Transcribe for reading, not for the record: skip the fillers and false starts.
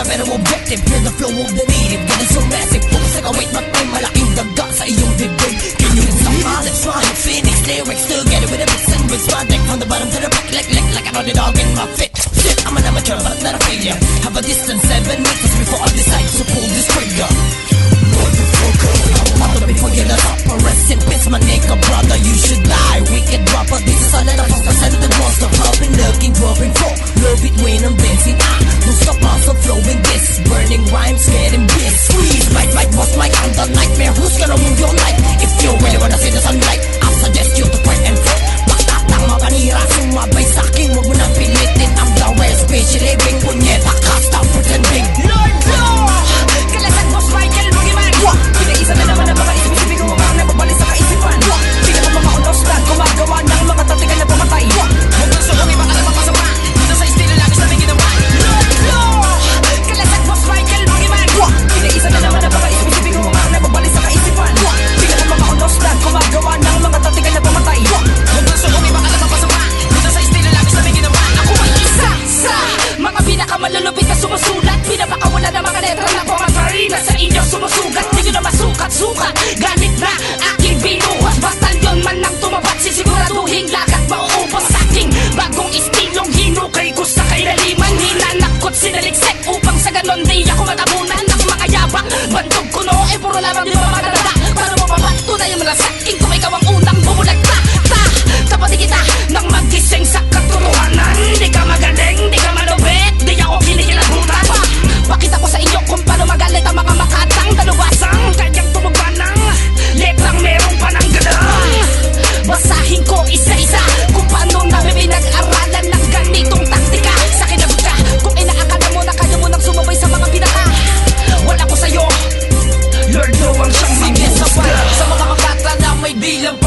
maganda pero objective. Hear the flow of the native, ganun so massive. Focus like a weight, but may malaking daga sa iyong dibdib. Can you stop my lips, rhyme, Phoenix lyrics together with a mix and with my deck from the bottom to the back, like I know the dog in my fit. Shit, I'm an amateur but not a failure. Have a distance 7 meters before I decide to pull this trigger. Motherfucker, I'm out before you let up. Rest in peace, my nigga brother, you should die. Wicked rapper, this is all that I'm presented. Monster popping, lurking, dropping for love it when I'm dancing. Don't stop also flowing this, burning rhymes, getting bliss. Squeeze, bite, boss, mic, I'm the nightmare. Who's gonna ruin your life? If you really wanna see the sunlight, I'll suggest you to fight and fight. Baktatang mapanira, sumabay sa'kin, huwag mo nang pilitin. I'm the rare special living, punyeta ka, stop pretending. Lord, Kalasan boss Michael, Boogeyman. Pinaisa na naman ang mga isip-isipin ko, mga napapali sa kaisipan. Sino mo mga unostan, gumagawa ng mga tatigan na pumatay. Huwag nang sulong iba ka na mapasama, dito sa estilo labis na may ginawa. Kalasan boss Michael, Boogeyman. Pinaisa na naman ang mga isip-isipin ko, mga napapali sa kaisipan. Sino mo mga unostan, gumagawa ng mga tatigan na pumatay. Huwag nang sulong iba ka na mapasama, dito sa estilo labis na may ginawa. Ako ay isa sa mga pinakamalulupit na sumusulat. Pinapakawala ng mga letra na pumaparina sa inyo sumusugat. Di ko na masukat-sukat, ganit na aking binuhat. Batalyon man ang tumapat, sisiguraduhin lagat mauubos sa aking bagong istilong hinukay ko sa kailaliman. Hinanakot sinaliksek upang sa ganon di ako matabunan ng mga yabang. Bandog ko no, eh puro lamang di ba magdada. Para mo papatunay ang malasaking kung ikaw ang unang bumulagta. Tapos kita nang magising sa